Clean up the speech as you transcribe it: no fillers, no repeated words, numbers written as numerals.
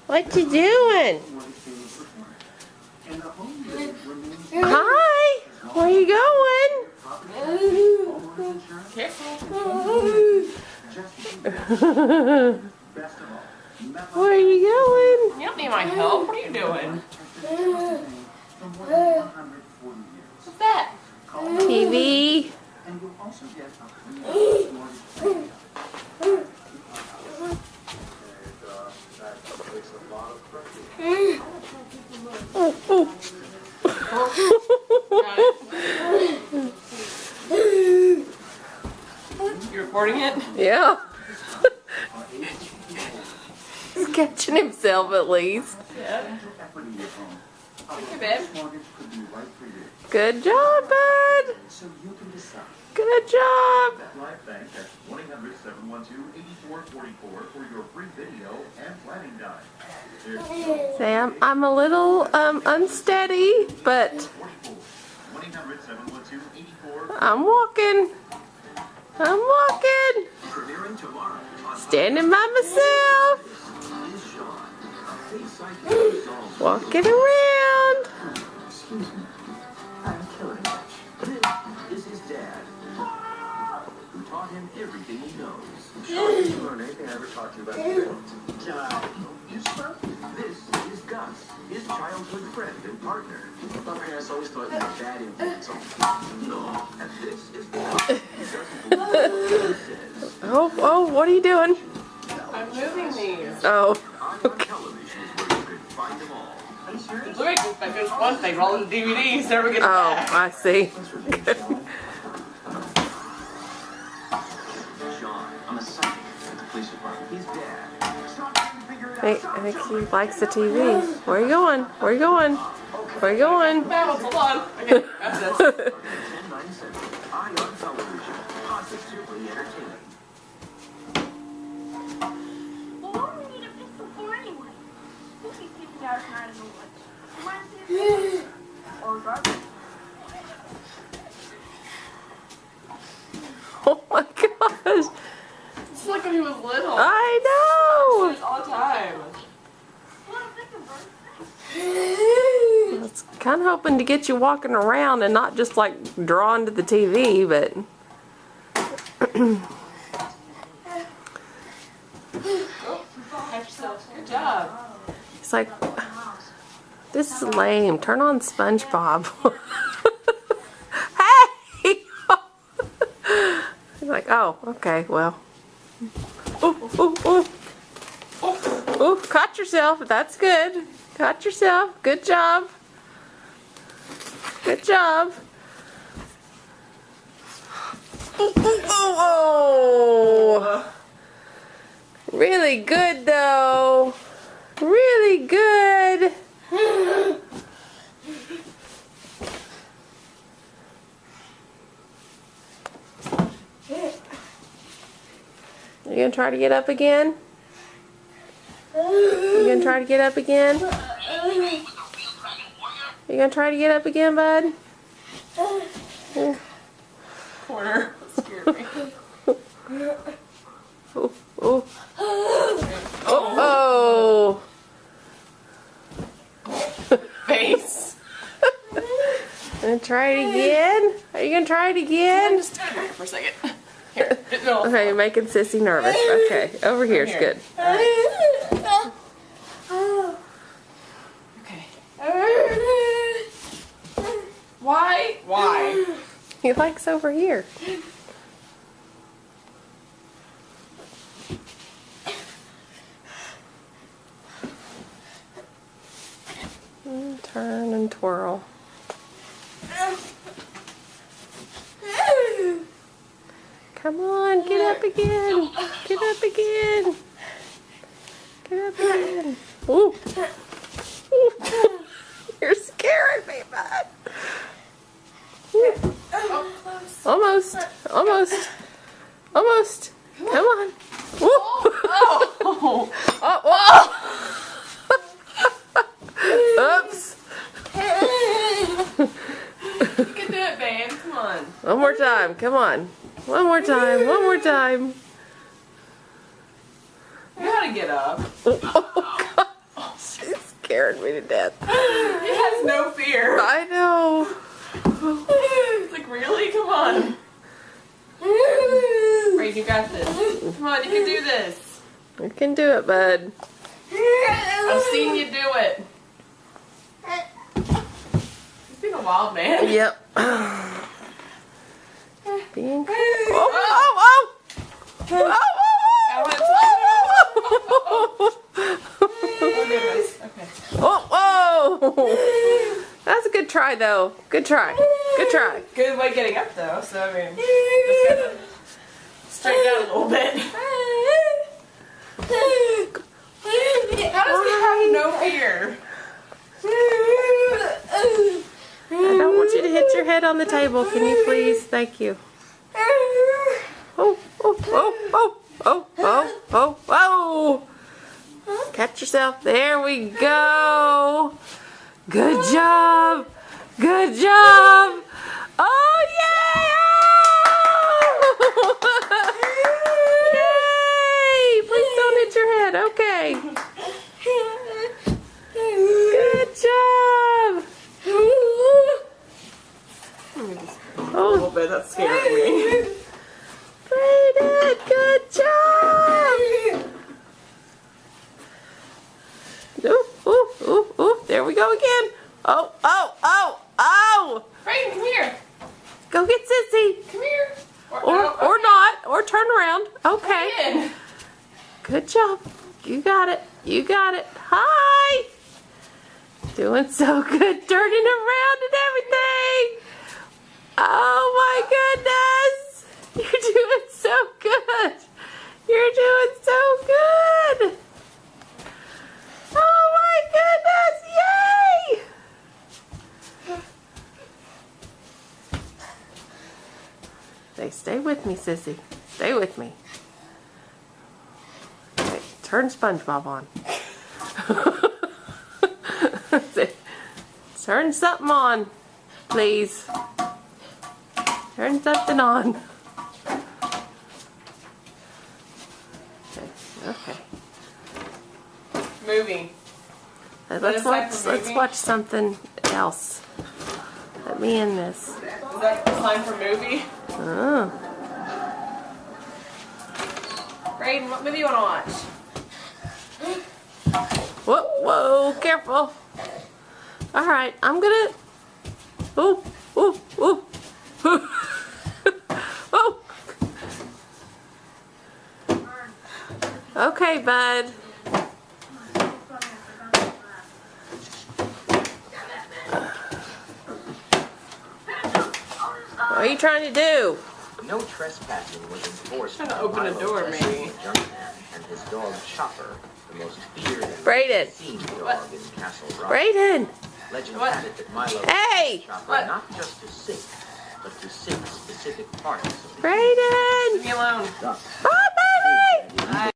What you doing? Hi. Where you going? Where are you going? You don't need my help. What are you doing? What's that? TV. You recording it? Yeah. He's catching himself at least. Yeah. Okay, babe. Good job, bud. Good job. Live Bank at 1-800-712-8444 for your free video and planning guide. Sam, I'm a little unsteady, but 1-800-712-8444. I'm walking. I'm walking. Standing by myself. Walking around. Excuse me, I'm killing much. This is his dad, who taught him everything he knows. Sean, did you learn anything I ever taught you about films? You smell? This is Gus, his childhood friend and partner. My parents always thought you were bad influence on me. No, and this is Gus. He doesn't believe what he says. Oh, what are you doing? I'm moving these. Oh, On television is where you can find them all. Are you serious? Look, there's one thing. Roll the DVDs. Never get back. I see. Sean, I'm a psychic at the police department. His dad. Stop trying to figure it out. I think he likes the TV. Where are you going? Where are you going? Where are you going? Babbles, hold on. Okay, got this. 10/9 Central. Eye on television. Positively entertaining. Well, what do we need a pistol for anyway? We'll be sleeping out tonight in the woods. Reminds me of or garbage. Oh my gosh. It's like when he was little. I know. All the time. What a big bird. I was kind of hoping to get you walking around and not just like drawn to the TV, but Catch yourself. Good job. it's like, this is lame. Turn on SpongeBob. Hey! You're like, oh, okay, well. Ooh. Ooh, caught yourself. That's good. Caught yourself. Good job. Good job. Oh! Really good, though. Really good. You gonna try to get up again? You gonna try to get up again? You gonna try to get up again, bud? Corner. That scared me. Oh! Face. Gonna try it again? Are you gonna try it again? Just stand here for a second. Here. No. Okay, you're making Sissy nervous. Okay, over here's Here. good. Okay. Why? Why? He likes over here. Turn and twirl. Come on, get up again. Get up again. Get up again. Ooh. You're scaring me, bud. Almost. Almost. Almost. Come on. Woo. Oh. Oh, oops. You can do it, babe. Come on. One more time. Come on. One more time. One more time. You gotta get up. Oh, God. to death. He has no fear. I know. It's like, really? Come on. Right, you got this. Come on, you can do this. You can do it, bud. I've seen you do it. You've been a wild man. Yep. Being. Oh, oh, Oh goodness. Okay. oh. That's a good try, though. Good try. Good try. Good way getting up though, so I mean, just gotta straighten out a little bit. How does he have no fear? I don't want you to hit your head on the table. Can you please? Thank you. Oh, oh, oh, oh, oh, oh, oh, oh. Catch yourself. There we go. Good job. Good job. Oh, yay. Oh. Yay. Please don't hit your head. Okay. Good job. A little bit, that's scaring me. Brayden, good job. Ooh, ooh, ooh, ooh. There we go again. Oh, oh, oh, oh. Brayden, come here. Go get Sissy. Come here. Or not. Or turn around. Okay. In. Good job. You got it. You got it. Hi. Doing so good. Turning around and everything. Oh my goodness. You're doing so good. You're doing so good. Oh my goodness. Yay. Stay with me, Sissy. Stay with me. Okay, turn SpongeBob on. Turn something on, please. Turn something on. Okay. Movie. Let's watch something else. Let me in this. Is that the sign for movie? Oh. Brayden, what movie you want to watch? Whoa, whoa, careful. All right, I'm gonna. Oh, oh, oh, oh. Okay, bud. What are you trying to do? No trespassing was enforced. Trying to by open a Milo door, Tessie, maybe. the Junkman, and his dog Chopper, the most feared and Brayden. seen dog in Castle Rock. Brayden. Legend What? had it that Milo Hey! taught Chopper What? not just to sing, but to sing specific parts of the Brayden. Leave me alone. Thus, Bye, baby.